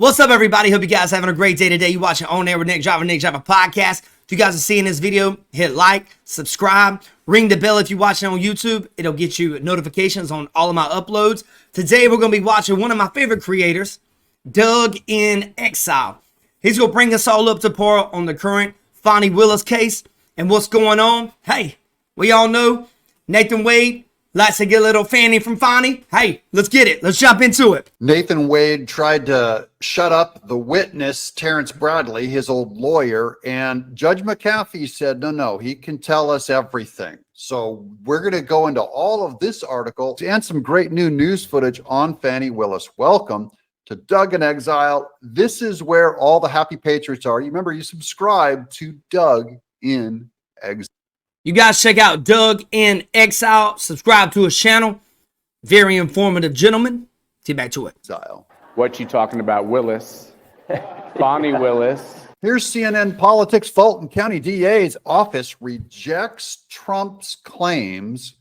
What's up, everybody? Hope you guys are having a great day today. You watching On Air with Nick Java podcast. If you guys are seeing this video, hit like, subscribe, ring the bell if you're watching on YouTube. It'll get you notifications on all of my uploads. Today, we're going to be watching one of my favorite creators, Doug in Exile. He's going to bring us all up to par on the current Fani Willis case and what's going on. Hey, we all know Nathan Wade likes to get a little fanny from Fani. Hey, let's get it. Let's jump into it. Nathan Wade tried to shut up the witness, Terrence Bradley, his old lawyer, and Judge McAfee said, no, he can tell us everything. So we're going to go into all of this article and some great new news footage on Fani Willis. Welcome to Doug in Exile. This is where all the happy patriots are. You remember, you subscribe to Doug in Exile. You guys check out Doug in Exile. Subscribe to his channel. Very informative gentleman. Get back to it. Exile. What you talking about, Willis? Fani Willis. Here's CNN Politics. Fulton County DA's office rejects Trump's claims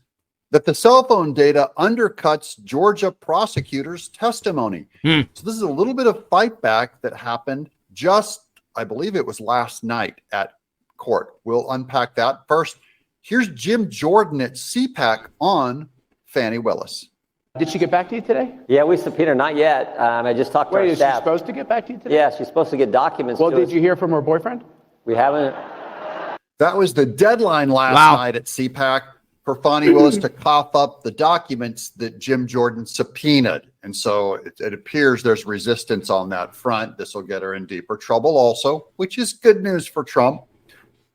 that the cell phone data undercuts Georgia prosecutors' testimony. So this is a little bit of fight back that happened just, I believe it was last night at court. We'll unpack that. First, here's Jim Jordan at CPAC on Fani Willis. Did she get back to you today? Yeah, we subpoenaed her. Not yet. I just talked to her Wait, is she staff. supposed to get back to you today? Yeah, she's supposed to get documents. Well, to did us. you hear from her boyfriend? We haven't. That was the deadline last night at CPAC for Fani Willis to cough up the documents that Jim Jordan subpoenaed. And so it appears there's resistance on that front. This will get her in deeper trouble also, which is good news for Trump.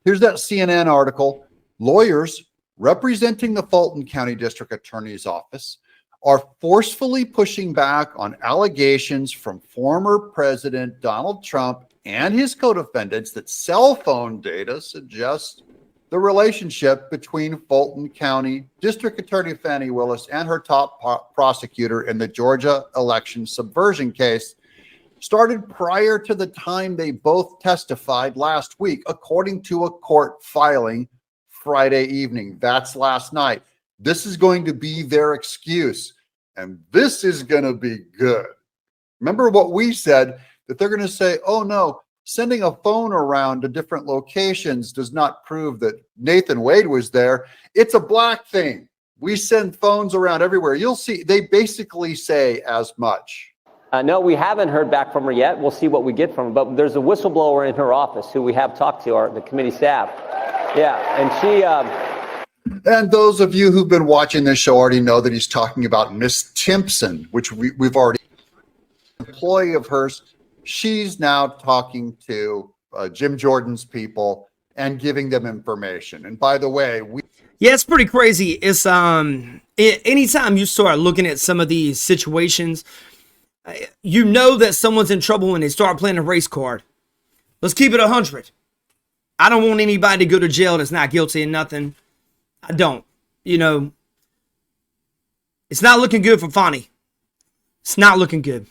Here's that CNN article. Lawyers representing the Fulton County District Attorney's Office are forcefully pushing back on allegations from former President Donald Trump and his co-defendants that cell phone data suggests the relationship between Fulton County District Attorney Fani Willis and her top prosecutor in the Georgia election subversion case started prior to the time they both testified last week, according to a court filing Friday evening. That's last night. This is going to be their excuse, and this is going to be good. Remember what we said, that they're going to say, oh no, sending a phone around to different locations does not prove that Nathan Wade was there. It's a black thing. We send phones around everywhere. You'll see, they basically say as much. No, we haven't heard back from her yet. We'll see what we get from her. But there's a whistleblower in her office who we have talked to, the committee staff. Yeah, and she... And those of you who've been watching this show already know that he's talking about Miss Timpson, which we've already... employee of hers. She's now talking to Jim Jordan's people and giving them information. And by the way, yeah, it's pretty crazy. It's anytime you start looking at some of these situations, you know that someone's in trouble when they start playing a race card. Let's keep it 100. I don't want anybody to go to jail that's not guilty of nothing. I don't. You know, it's not looking good for Fani. It's not looking good.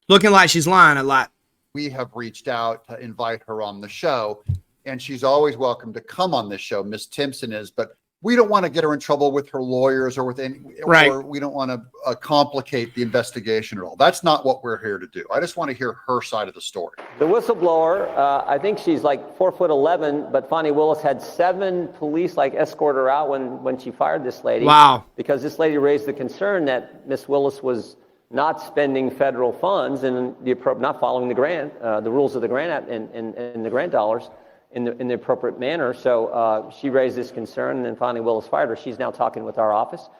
Looking like she's lying a lot. We have reached out to invite her on the show, and she's always welcome to come on this show. Miss Timpson is, but we don't want to get her in trouble with her lawyers or with any, or we don't want to complicate the investigation at all. That's not what we're here to do. I just want to hear her side of the story. The whistleblower, I think she's like 4'11", but Fani Willis had 7 police escort her out when she fired this lady. Wow. Because this lady raised the concern that Miss Willis was not spending federal funds and not following the grant, the rules of the grant and the grant dollars in the appropriate manner. So she raised this concern, and then Fani Willis fired her. She's now talking with our office,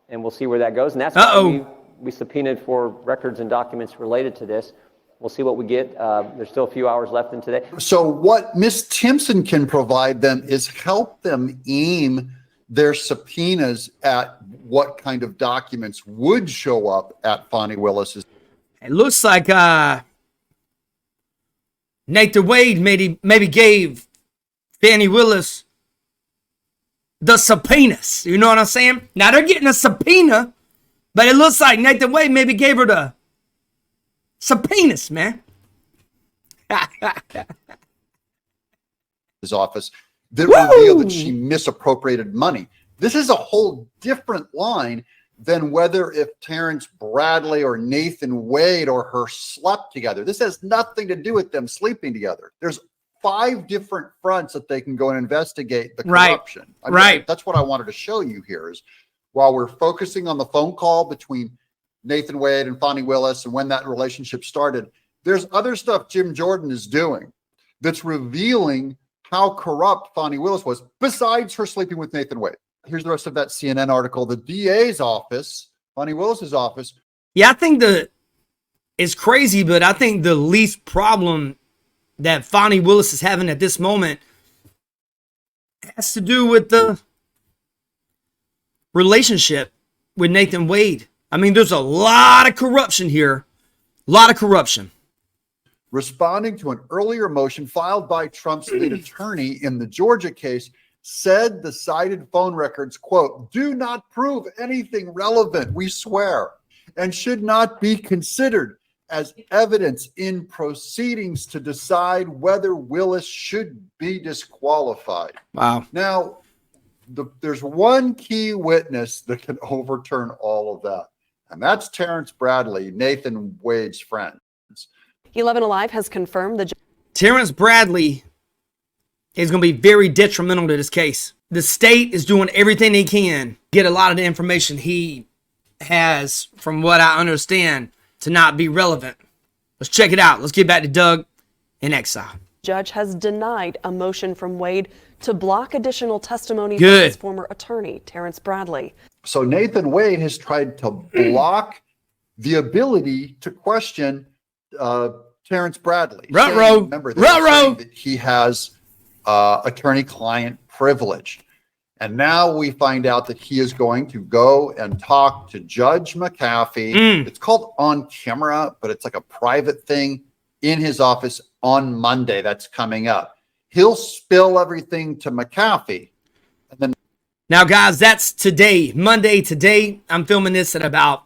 and we'll see where that goes. And that's why we subpoenaed for records and documents related to this. We'll see what we get. There's still a few hours left in today. So what Miss Timpson can provide them is help them aim their subpoenas at what kind of documents would show up at Fani Willis's. It looks like Nathan Wade maybe gave Fani Willis the subpoenas. You know what I'm saying? Now they're getting a subpoena, but it looks like Nathan Wade maybe gave her the subpoenas, man. His office that revealed that she misappropriated money. This is a whole different line than whether if Terrence Bradley or Nathan Wade or her slept together. This has nothing to do with them sleeping together. There's 5 different fronts that they can go and investigate the corruption. Right. That's what I wanted to show you here is while we're focusing on the phone call between Nathan Wade and Fani Willis and when that relationship started, there's other stuff Jim Jordan is doing that's revealing how corrupt Fani Willis was besides her sleeping with Nathan Wade. Here's the rest of that CNN article. The DA's office, Fani Willis's office. Yeah, I think it's crazy, but I think the least problem that Fani Willis is having at this moment has to do with the relationship with Nathan Wade. I mean, there's a lot of corruption here. A lot of corruption. Responding to an earlier motion filed by Trump's lead attorney in the Georgia case, said the cited phone records, quote, do not prove anything relevant, we swear, and should not be considered as evidence in proceedings to decide whether Willis should be disqualified. Wow. Now, there's one key witness that can overturn all of that, and that's Terrence Bradley, Nathan Wade's friend. 11 Alive has confirmed the Terrence Bradley is going to be very detrimental to this case. The state is doing everything they can, get a lot of the information he has, from what I understand, to not be relevant. Let's check it out. Let's get back to Doug in exile. judge has denied a motion from Wade to block additional testimony from Good. his former attorney, Terrence Bradley. So Nathan Wade has tried to block the ability to question Terrence Bradley. Ruh-roh. Remember, they were Ruh-roh. saying that he has attorney-client privilege. And now we find out that he is going to go and talk to Judge McAfee. It's called on camera, but it's like a private thing in his office on Monday. That's coming up. He'll spill everything to McAfee. And then Now, guys, that's today, Monday today. I'm filming this at about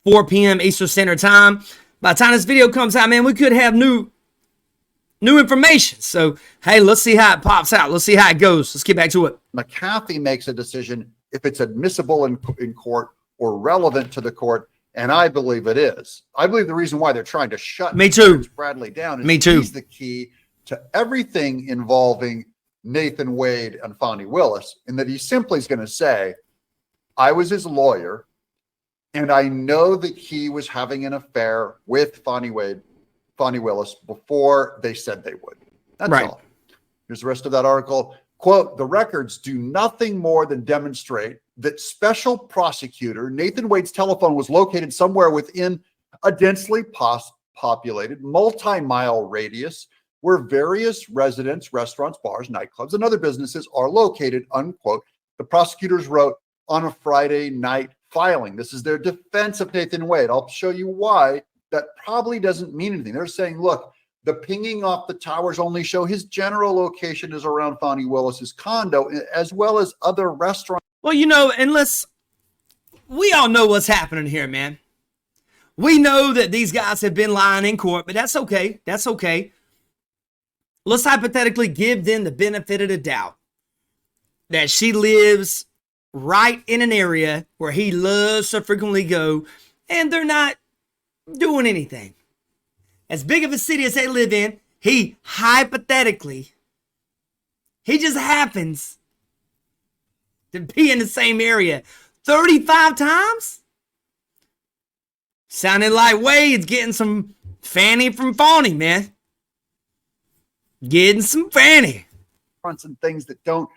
4 p.m. Eastern Standard Time. By the time this video comes out, man, we could have new information. So, hey, let's see how it pops out. Let's see how it goes. Let's get back to it. McAfee makes a decision if it's admissible in court or relevant to the court, and I believe it is. I believe the reason why they're trying to shut Me too. Terrence Bradley down is Me too. he's the key to everything involving Nathan Wade and Fani Willis, in that he simply is going to say, I was his lawyer, and I know that he was having an affair with Fani Willis before they said they would. That's Right. all. Here's the rest of that article. Quote, the records do nothing more than demonstrate that special prosecutor Nathan Wade's telephone was located somewhere within a densely populated multi-mile radius where various residents, restaurants, bars, nightclubs, and other businesses are located, unquote. The prosecutors wrote on a Friday night filing. This is their defense of Nathan Wade. I'll show you why that probably doesn't mean anything. They're saying, look, the pinging off the towers only show his general location is around Fani Willis's condo, as well as other restaurants. Well, we all know what's happening here, man. We know that these guys have been lying in court, but that's okay. That's okay. Let's hypothetically give them the benefit of the doubt that she lives right in an area where he loves to frequently go, and they're not doing anything. As big of a city as they live in, he just happens to be in the same area 35 times? Sounded like Wade's getting some Fanny from Fani, man. Getting some Fanny. And things that don't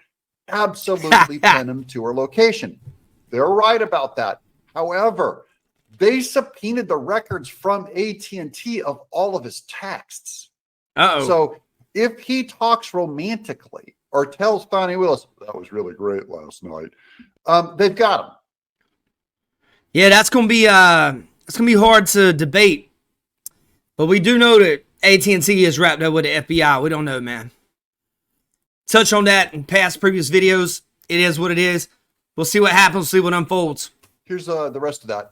absolutely pin him to her location. They're right about that. However, they subpoenaed the records from AT&T of all of his texts. Uh-oh. So if he talks romantically or tells Fani Willis, that was really great last night, they've got him. Yeah, that's gonna be hard to debate. But we do know that AT&T is wrapped up with the FBI. We don't know, man. Touch on that in previous videos. It is what it is. We'll see what happens, see what unfolds. Here's the rest of that.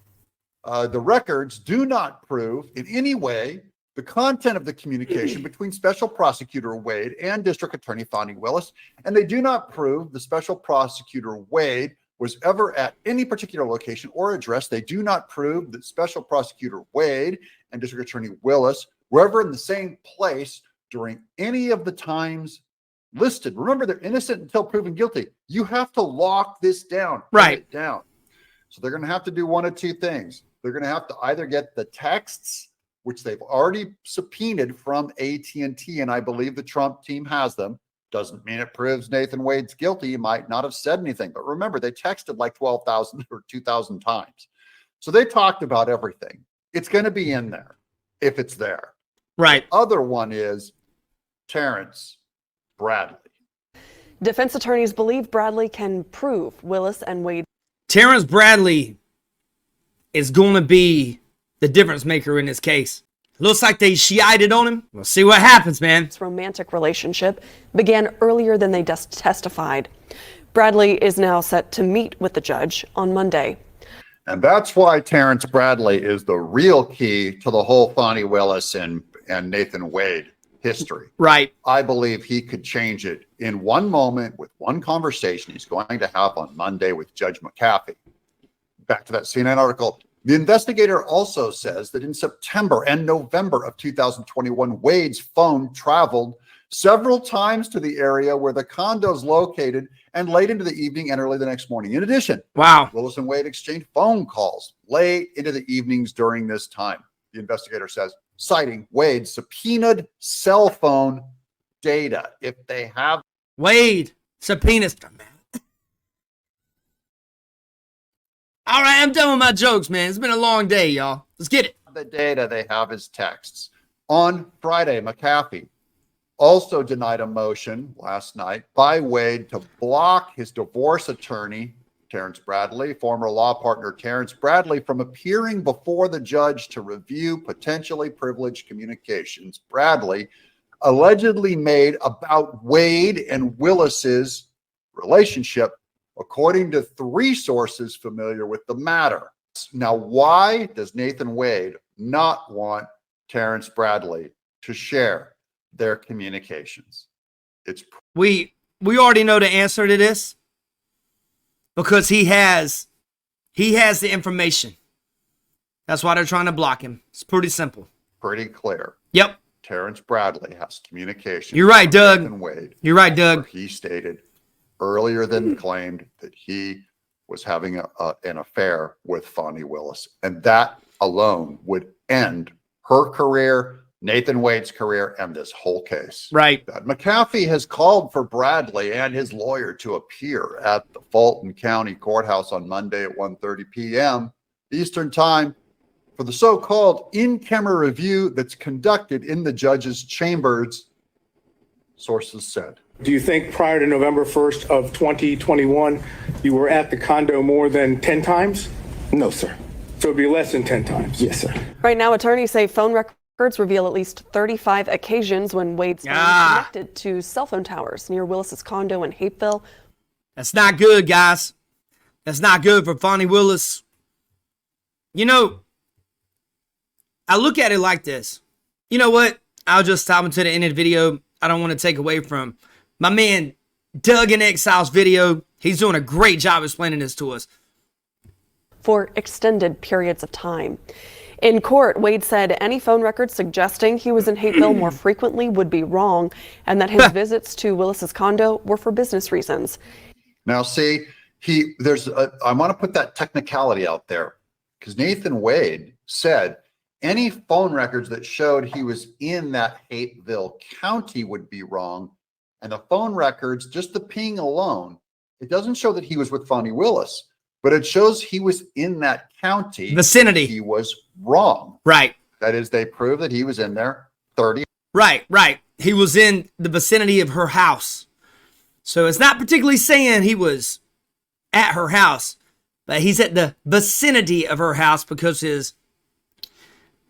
The records do not prove in any way the content of the communication between Special Prosecutor Wade and District Attorney Fani Willis, and they do not prove the Special Prosecutor Wade was ever at any particular location or address. They do not prove that Special Prosecutor Wade and District Attorney Willis were ever in the same place during any of the times listed. Remember, they're innocent until proven guilty. You have to lock this down. Right. It down. So they're going to have to do one of two things. They're going to have to either get the texts, which they've already subpoenaed from AT&T, and I believe the Trump team has them. Doesn't mean it proves Nathan Wade's guilty. He might not have said anything. But remember, they texted like 12,000 or 2,000 times. So they talked about everything. It's going to be in there if it's there. Right. The other one is Terrence Bradley. Defense attorneys believe Bradley can prove Willis and Wade. Terrence Bradley is going to be the difference maker in this case. Looks like they shiited on him. We'll see what happens, man. This romantic relationship began earlier than they testified. Bradley is now set to meet with the judge on Monday. And that's why Terrence Bradley is the real key to the whole Fani Willis and Nathan Wade history. Right. I believe he could change it in one moment with one conversation he's going to have on Monday with Judge McAfee. Back to that CNN article. The investigator also says that in September and November of 2021, Wade's phone traveled several times to the area where the condo is located and late into the evening and early the next morning. In addition, wow, Willis and Wade exchanged phone calls late into the evenings during this time. The investigator says, citing Wade's subpoenaed cell phone data. If they have Wade subpoenas. All right, I'm done with my jokes, man. It's been a long day, y'all. Let's get it. the data, they have his texts. On Friday, McAfee also denied a motion last night by Wade to block his divorce attorney, Terrence Bradley, former law partner Terrence Bradley, from appearing before the judge to review potentially privileged communications Bradley allegedly made about Wade and Willis's relationship, according to 3 sources familiar with the matter. Now, why does Nathan Wade not want Terrence Bradley to share their communications? We already know the answer to this, because he has the information. That's why they're trying to block him. It's pretty simple. Pretty clear. Yep. Terrence Bradley has communication. You're right, Doug. Nathan Wade. You're right, Doug. Where he stated earlier than claimed that he was having an affair with Fani Willis. And that alone would end her career, Nathan Wade's career, and this whole case. Right. McAfee has called for Bradley and his lawyer to appear at the Fulton County Courthouse on Monday at 1:30 p.m. Eastern Time for the so-called in-camera review that's conducted in the judge's chambers, sources said. Do you think prior to November 1st of 2021, you were at the condo more than 10 times? No, sir. So it'd be less than 10 times? Yes, sir. Right now, attorneys say phone records reveal at least 35 occasions when Wade's phone was connected to cell phone towers near Willis's condo in Hapeville. That's not good, guys. That's not good for Fani Willis. You know, I look at it like this. You know what? I'll just stop until the end of the video. I don't want to take away from my man Doug in Exile's video. He's doing a great job explaining this to us. For extended periods of time. In court, Wade said any phone records suggesting he was in Hapeville more frequently would be wrong, and that his visits to Willis's condo were for business reasons. Now, see, I want to put that technicality out there, because Nathan Wade said any phone records that showed he was in that Hapeville County would be wrong. And the phone records, just the ping alone, it doesn't show that he was with Fani Willis, but it shows he was in that county vicinity. He was wrong. Right. That is, they prove that he was in there 30. Right. He was in the vicinity of her house. So it's not particularly saying he was at her house, but he's at the vicinity of her house because his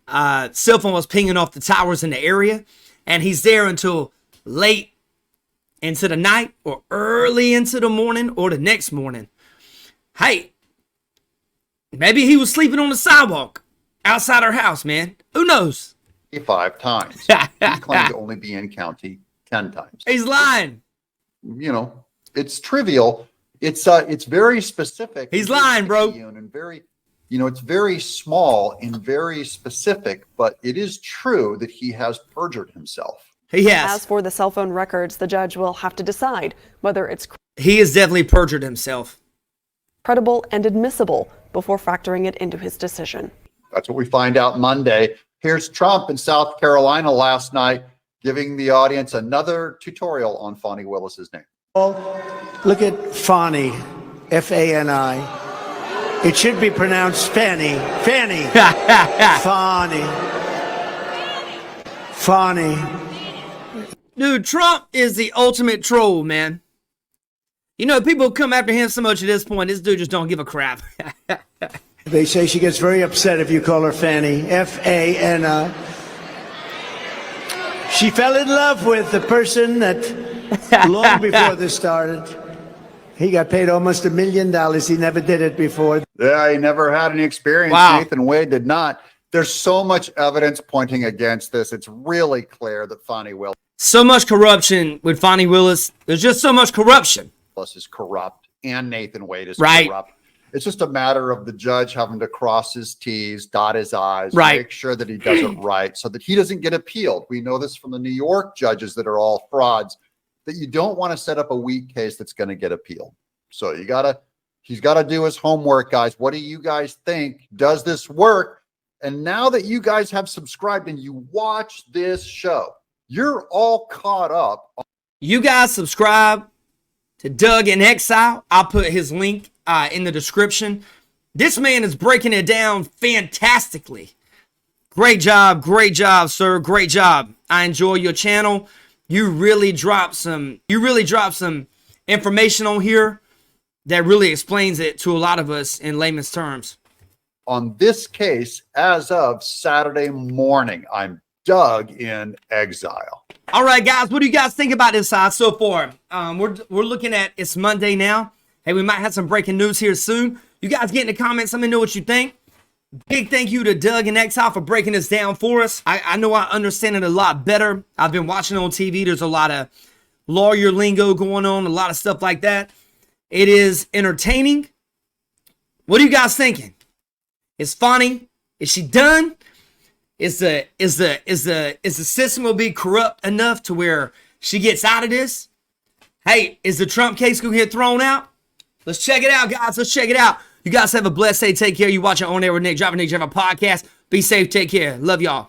cell phone was pinging off the towers in the area, and he's there until late into the night or early into the morning or the next morning. Hey, maybe he was sleeping on the sidewalk outside her house, man. Who knows? 5 times. He claimed to only be in county 10 times. He's lying. You know, it's trivial, It's very specific. He's lying, bro. And very, it's very small and very specific, but it is true that he has perjured himself. He has. As for the cell phone records, the judge will have to decide whether it's He has definitely perjured himself. credible and admissible before factoring it into his decision. That's what we find out Monday. Here's Trump in South Carolina last night giving the audience another tutorial on Fani Willis's name. Look at Fani, F-A-N-I. It should be pronounced Fanny. Fanny. Fani. Fani. Dude, Trump is the ultimate troll, man. People come after him so much at this point. This dude just don't give a crap. They say she gets very upset if you call her Fanny, F-A-N-I. She fell in love with the person that long before this started. He got paid almost $1 million. He never did it before. Yeah, he never had any experience. Wow. Nathan Wade did not. There's so much evidence pointing against this. It's really clear that Fani Willis So much corruption with Fani Willis. There's just so much corruption. is corrupt and Nathan Wade is Right. corrupt. It's just a matter of the judge having to cross his T's, dot his I's, Right. make sure that he does it right so that he doesn't get appealed. We know this from the New York judges that are all frauds, that you don't want to set up a weak case that's going to get appealed. So he's got to do his homework, guys. What do you guys think? Does this work? And now that you guys have subscribed and you watch this show, you're all caught up. You guys subscribe to Doug in Exile. I'll put his link in the description. This man is breaking it down fantastically. Great job, sir. Great job. I enjoy your channel. You really dropped some information on here that really explains it to a lot of us in layman's terms. On this case, as of Saturday morning, I'm Doug in Exile. All right, guys, what do you guys think about this so far? We're looking at, it's Monday now. Hey, we might have some breaking news here soon. You guys get in the comments. Let me know what you think. Big thank you to Doug in Exile for breaking this down for us. I know I understand it a lot better. I've been watching on TV. There's a lot of lawyer lingo going on, a lot of stuff like that. It is entertaining. What are you guys thinking? Is Fani, is she done? Is the system will be corrupt enough to where she gets out of this? Hey, is the Trump case gonna get thrown out? Let's check it out, guys. Let's check it out. You guys have a blessed day. Take care. You watching On Air with Nick, driving Nick, driving podcast. Be safe. Take care. Love y'all.